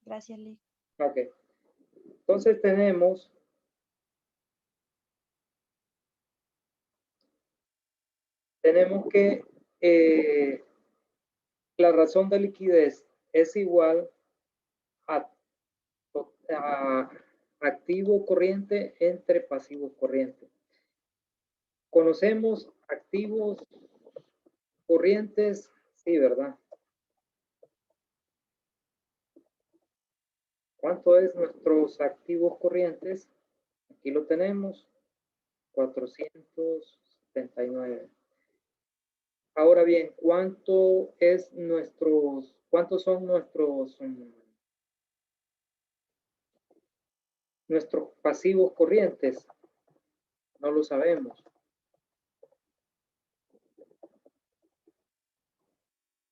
Gracias, Lick. Ok. Entonces tenemos que la razón de liquidez es igual a activo corriente entre pasivo corriente. ¿Conocemos activos corrientes? Sí, ¿verdad? ¿Cuánto es nuestros activos corrientes? Aquí lo tenemos, 479. Ahora bien, ¿cuántos son nuestros pasivos corrientes? No lo sabemos.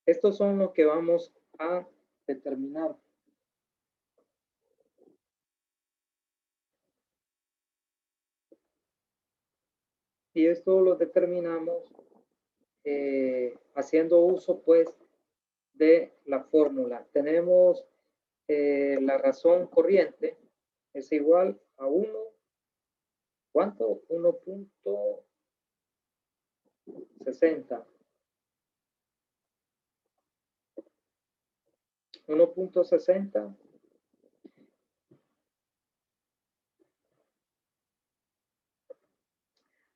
Estos son los que vamos a determinar. Y esto lo determinamos haciendo uso, pues, de la fórmula. Tenemos la razón corriente es igual a 1, ¿cuánto? 1.60. 1.60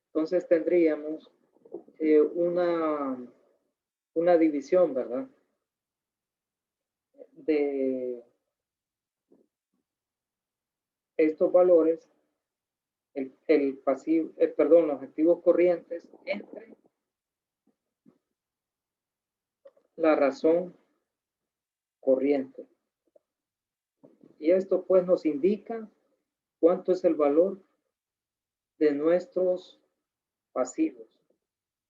entonces tendríamos una división, ¿verdad? De estos valores, el pasivo, perdón, los activos corrientes entre la razón corriente. Y esto pues nos indica cuánto es el valor de nuestros pasivos.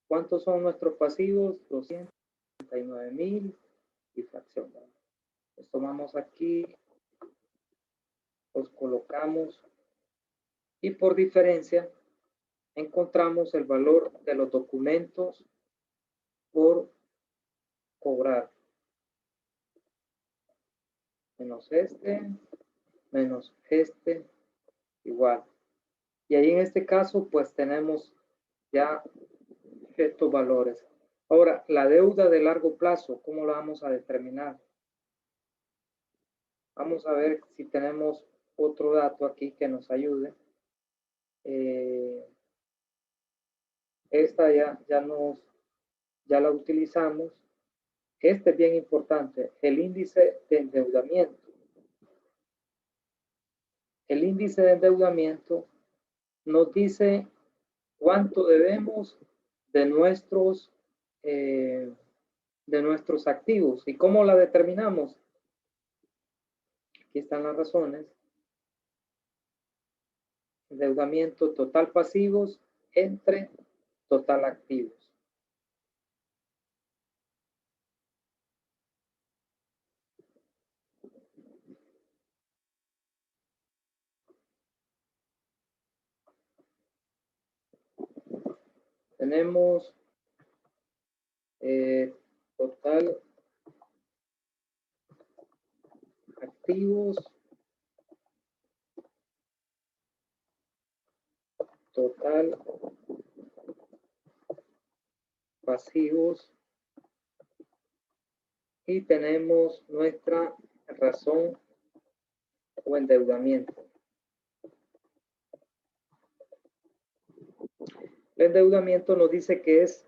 ¿Cuántos son nuestros pasivos? 239,000 y fracción. Los tomamos aquí, los colocamos y por diferencia encontramos el valor de los documentos por cobrar. Menos este, igual. Y ahí en este caso, pues tenemos ya estos valores. Ahora, la deuda de largo plazo, ¿cómo la vamos a determinar? Vamos a ver si tenemos otro dato aquí que nos ayude. Esta ya la utilizamos. Este es bien importante, el índice de endeudamiento. El índice de endeudamiento nos dice cuánto debemos de nuestros activos. ¿Y cómo la determinamos? Aquí están las razones. Endeudamiento total pasivos entre total activos. Tenemos total activos, total pasivos y tenemos nuestra razón o endeudamiento. El endeudamiento nos dice que es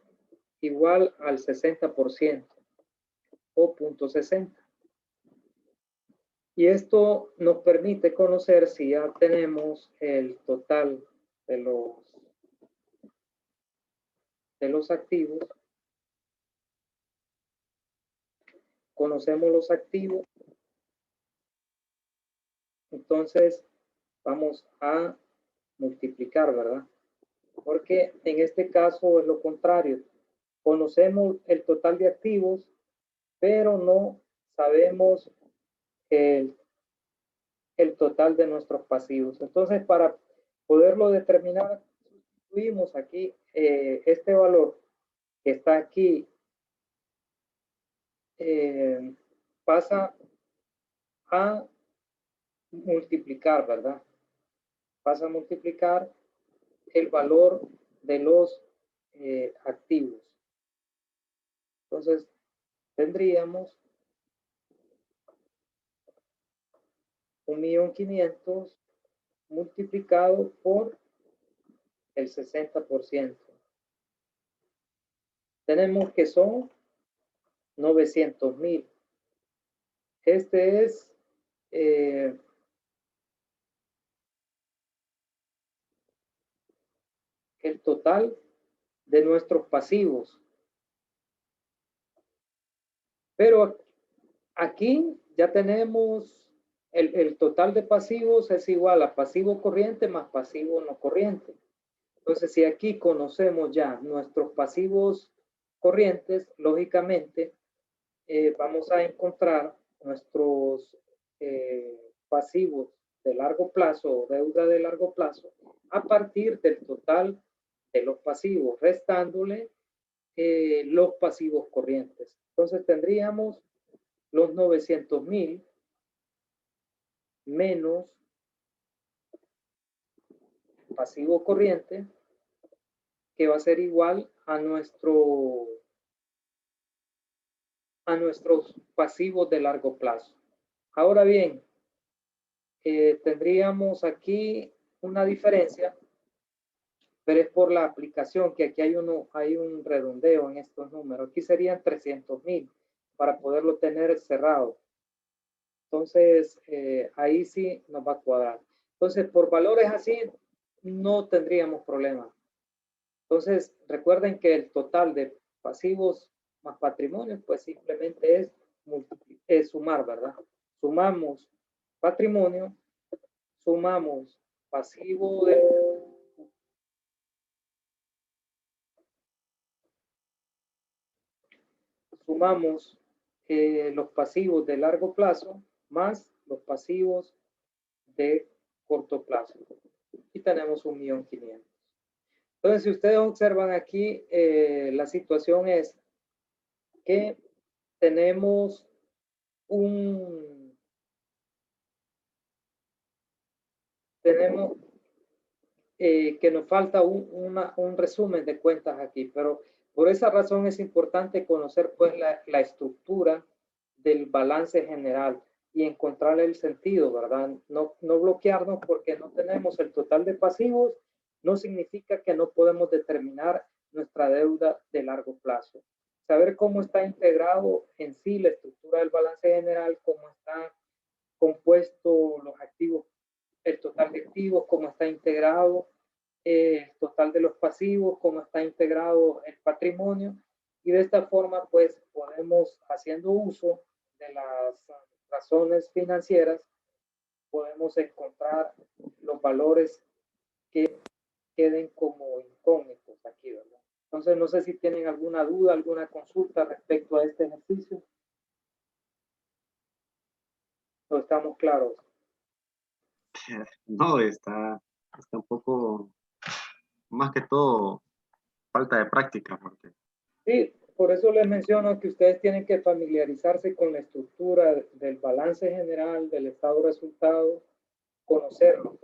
igual al 60% o 0.60. Y esto nos permite conocer si ya tenemos el total de los activos. Conocemos los activos. Entonces vamos a multiplicar, ¿verdad? Porque en este caso es lo contrario. Conocemos el total de activos, pero no sabemos el total de nuestros pasivos. Entonces, para poderlo determinar, sustituimos aquí este valor que está aquí, pasa a multiplicar, ¿verdad? Vas a multiplicar el valor de los activos. Entonces, tendríamos 1.500.000 multiplicado por el 60%. Tenemos que son 900.000. Este es el total de nuestros pasivos. Pero aquí ya tenemos el total de pasivos es igual a pasivo corriente más pasivo no corriente. Entonces, si aquí conocemos ya nuestros pasivos corrientes, lógicamente vamos a encontrar nuestros pasivos de largo plazo o deuda de largo plazo a partir del total de los pasivos, restándole los pasivos corrientes. Entonces tendríamos los 900.000 menos pasivo corriente, que va a ser igual a nuestros pasivos de largo plazo. Ahora bien, tendríamos aquí una diferencia, pero es por la aplicación, que aquí hay un redondeo en estos números. Aquí serían 300.000 para poderlo tener cerrado. Entonces, ahí sí nos va a cuadrar. Entonces, por valores así, no tendríamos problema. Entonces, recuerden que el total de pasivos más patrimonio, pues simplemente es sumar, ¿verdad? Sumamos patrimonio, sumamos pasivo de... Sumamos los pasivos de largo plazo más los pasivos de corto plazo. Y tenemos 1.500.000. Entonces, si ustedes observan aquí, la situación es que tenemos que nos falta un resumen de cuentas aquí, pero por esa razón es importante conocer pues la estructura del balance general y encontrarle el sentido, ¿verdad? No bloquearnos porque no tenemos el total de pasivos, no significa que no podemos determinar nuestra deuda de largo plazo. Saber cómo está integrado en sí la estructura del balance general, cómo está compuesto los activos, el total de activos, cómo está integrado el total de los pasivos, cómo está integrado el patrimonio, y de esta forma pues podemos, haciendo uso de las razones financieras, podemos encontrar los valores que queden como incógnitos aquí, ¿verdad? Entonces no sé si tienen alguna duda, alguna consulta respecto a este ejercicio. ¿No estamos claros? No, está un poco, más que todo, falta de práctica. Porque... Sí, por eso les menciono que ustedes tienen que familiarizarse con la estructura del balance general, del estado de resultado, conocerlo.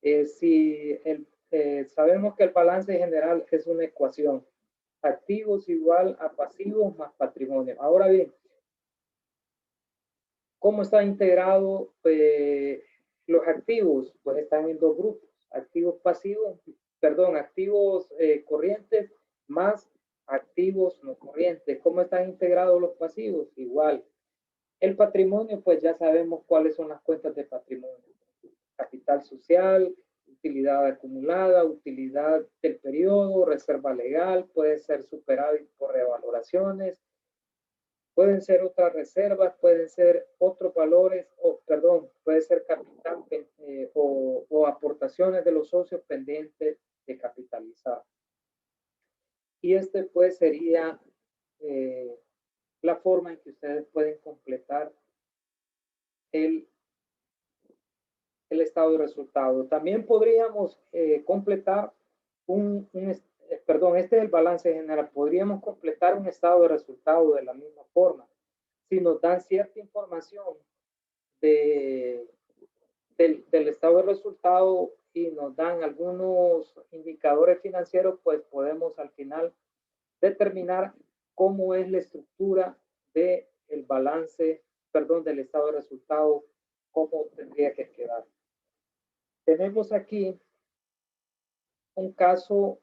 Si sabemos que el balance general es una ecuación, activos igual a pasivos más patrimonio. Ahora bien, ¿cómo está integrado los activos? Pues están en dos grupos, activos pasivos, perdón, activos corrientes más activos no corrientes. ¿Cómo están integrados los pasivos? Igual. El patrimonio, pues ya sabemos cuáles son las cuentas de patrimonio. Capital social, utilidad acumulada, utilidad del periodo, reserva legal, puede ser superávit por revaloraciones, pueden ser otras reservas, pueden ser otros valores, puede ser capital o aportaciones de los socios pendientes de capitalizar. Y este pues sería la forma en que ustedes pueden completar el estado de resultado. También podríamos completar este es el balance general, podríamos completar un estado de resultado de la misma forma. Si nos dan cierta información de del estado de resultado y nos dan algunos indicadores financieros, pues podemos al final determinar cómo es la estructura del balance, perdón, del estado de resultado, cómo tendría que quedar. Tenemos aquí un caso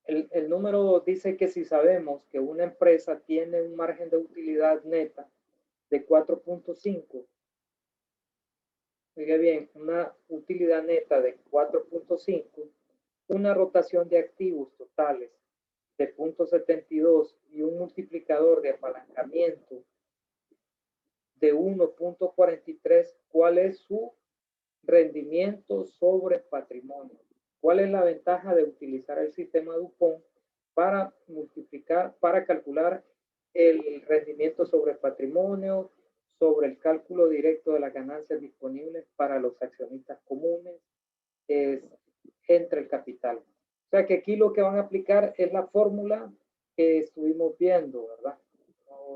el número dice que si sabemos que una empresa tiene un margen de utilidad neta de 4.5, oiga bien, una utilidad neta de 4.5, una rotación de activos totales de 0.72 y un multiplicador de apalancamiento de 1.43, ¿cuál es su rendimiento sobre patrimonio? ¿Cuál es la ventaja de utilizar el sistema Dupont para multiplicar, para calcular el rendimiento sobre patrimonio, sobre el cálculo directo de las ganancias disponibles para los accionistas comunes, entre el capital? O sea que aquí lo que van a aplicar es la fórmula que estuvimos viendo, ¿verdad?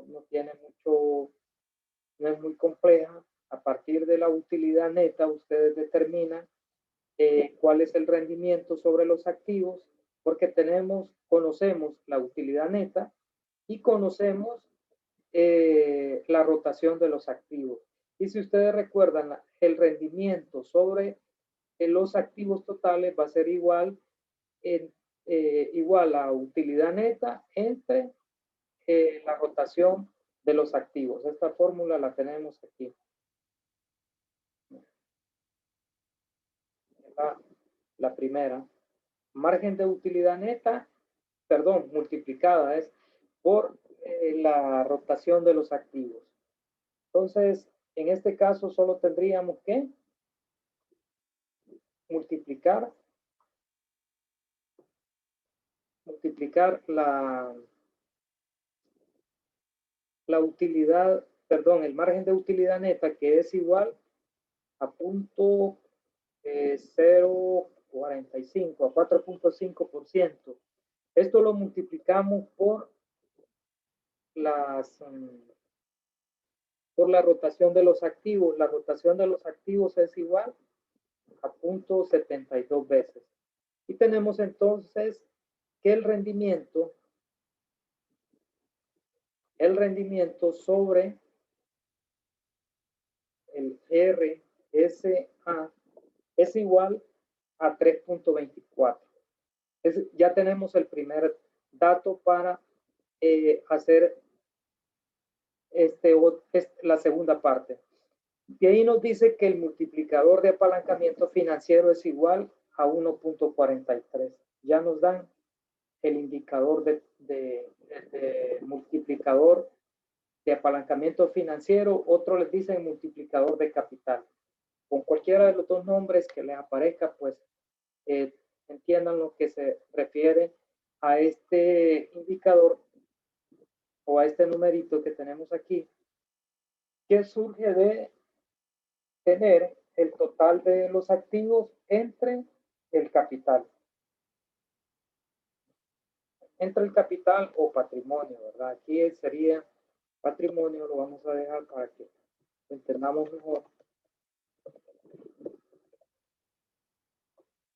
No tiene mucho, no es muy compleja. A partir de la utilidad neta, ustedes determinan cuál es el rendimiento sobre los activos, porque conocemos la utilidad neta y conocemos la rotación de los activos. Y si ustedes recuerdan, el rendimiento sobre los activos totales va a ser igual a utilidad neta entre la rotación de los activos. Esta fórmula la tenemos aquí. La primera. Margen de utilidad neta, perdón, multiplicada es por la rotación de los activos. Entonces, en este caso solo tendríamos que multiplicar la utilidad, perdón, el margen de utilidad neta, que es igual a 0.045, a 4.5%. Esto lo multiplicamos por la rotación de los activos. La rotación de los activos es igual a 0.72 veces. Y tenemos entonces que el rendimiento sobre el RSA es igual a 3.24. Ya tenemos el primer dato para hacer la segunda parte. Y ahí nos dice que el multiplicador de apalancamiento financiero es igual a 1.43. Ya nos dan el indicador de multiplicador de apalancamiento financiero, otro les dicen multiplicador de capital. Con cualquiera de los dos nombres que les aparezca, pues entiendan lo que se refiere a este indicador o a este numerito que tenemos aquí, que surge de tener el total de los activos entre el capital. Entre el capital o patrimonio, ¿verdad? Aquí sería patrimonio, lo vamos a dejar para que lo entendamos mejor.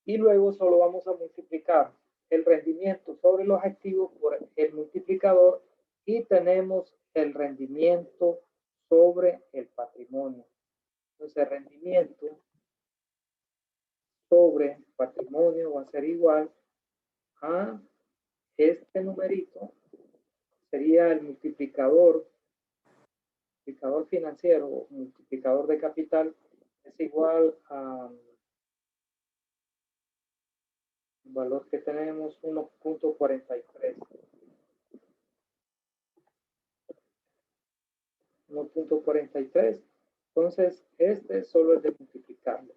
Y luego solo vamos a multiplicar el rendimiento sobre los activos por el multiplicador y tenemos el rendimiento sobre el patrimonio. Entonces, rendimiento sobre patrimonio va a ser igual a este numerito, sería el multiplicador financiero o multiplicador de capital, es igual a el valor que tenemos, 1.43. 1.43. Entonces, este solo es de multiplicarlo.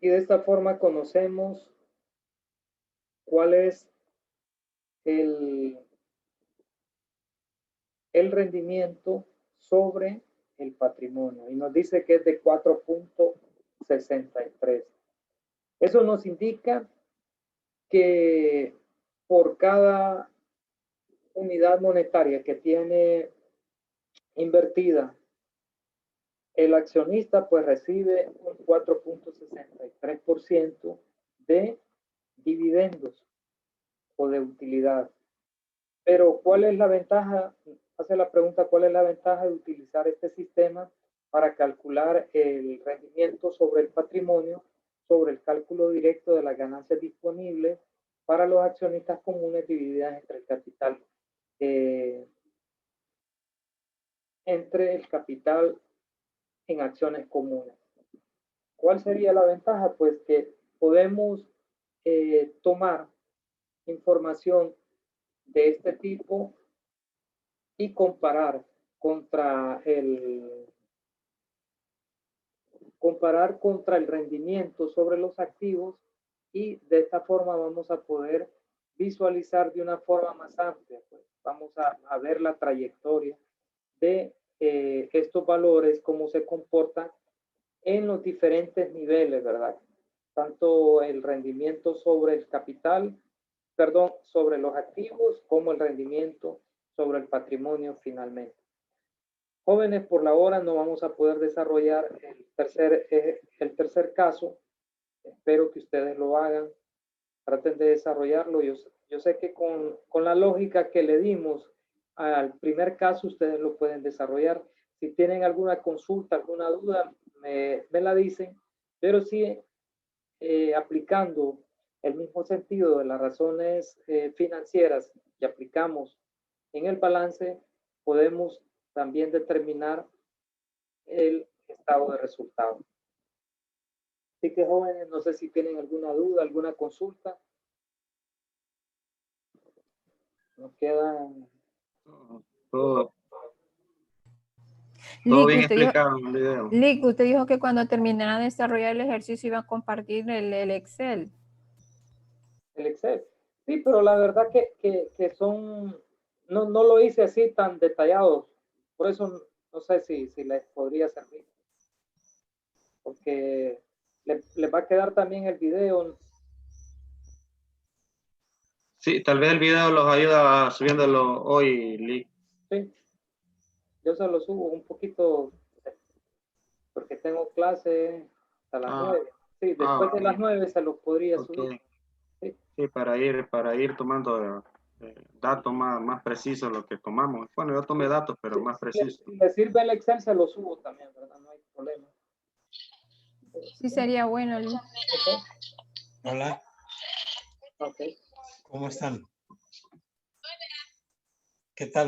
Y de esta forma conocemos cuál es el rendimiento sobre el patrimonio. Y nos dice que es de 4.63. Eso nos indica que por cada unidad monetaria que tiene invertida el accionista, pues recibe un 4.63% de dividendos o de utilidad. Pero ¿cuál es la ventaja? Hace la pregunta, ¿cuál es la ventaja de utilizar este sistema para calcular el rendimiento sobre el patrimonio, sobre el cálculo directo de las ganancias disponibles para los accionistas comunes divididas entre el capital en acciones comunes? ¿Cuál sería la ventaja? Pues que podemos tomar información de este tipo y comparar contra el rendimiento sobre los activos, y de esta forma vamos a poder visualizar de una forma más amplia. Pues vamos a ver la trayectoria de estos valores, cómo se comportan en los diferentes niveles, ¿verdad? Tanto el rendimiento sobre el capital, perdón, sobre los activos, como el rendimiento sobre el patrimonio finalmente. Jóvenes, por la hora no vamos a poder desarrollar el tercer caso. Espero que ustedes lo hagan, traten de desarrollarlo. Yo sé que con la lógica que le dimos al primer caso, ustedes lo pueden desarrollar. Si tienen alguna consulta, alguna duda, me la dicen, pero sí aplicando el mismo sentido de las razones financieras que aplicamos en el balance, podemos también determinar el estado de resultado. Así que, jóvenes, no sé si tienen alguna duda, alguna consulta. Nos quedan... Todo Lick, bien usted dijo, explicado en el video. Lick, usted dijo que cuando terminara de desarrollar el ejercicio iba a compartir el Excel. El Excel. Sí, pero la verdad que son... No lo hice así tan detallado. Por eso no sé si les podría servir. Porque les va a quedar también el video. Sí, tal vez el video los ayuda subiéndolo hoy, Lick. Sí. Yo se lo subo un poquito porque tengo clase a las 9. Sí, después de las 9 se los podría subir. Sí. Sí, para ir tomando datos más precisos lo que tomamos. Bueno, yo tomé datos, pero más precisos. Si le sirve el Excel, se lo subo también, ¿verdad? No hay problema. Sí, sería bueno, Lick. Okay. Hola. Okay. ¿Cómo están? ¿Qué tal?